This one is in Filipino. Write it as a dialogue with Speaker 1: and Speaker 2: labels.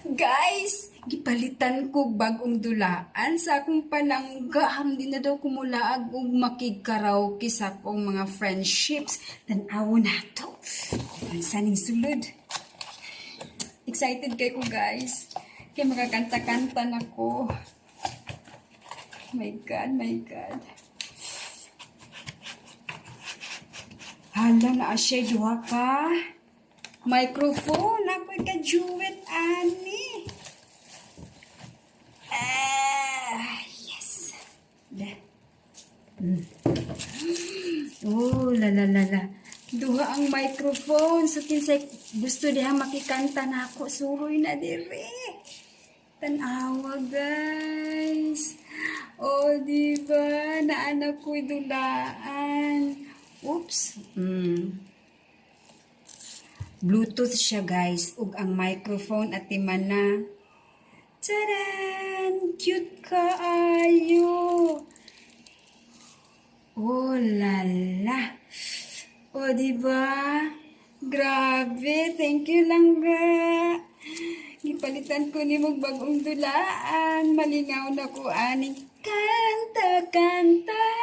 Speaker 1: Guys, gipalitan ko bagong dulaan sa akong panangga. Hindi na daw kumulaag og makikaraoke sa akong mga friendships. Tanaw na to. Ang saning sulod. Excited kay ko guys. Kaya makakanta-kanta na ko. My God, my God. Hala na asya duha ka. Microphone, ako'y ka-duet, ani. Yes. Da. Oh, la la la la. Duha ang microphone. So, kinsay gusto diha makikanta na ako. Suroy na dire. Tanawa, guys. Oh, diba? Naanak ko'y dulaan. Oops. Bluetooth siya guys, ug ang microphone at na. Tadan! Cute kaayo! Oh lala! Oh diba? Grabe! Thank you lang ga! Gipalitan ko ni mong bagong dulaan. Malingaw na ko aning kanta, kanta!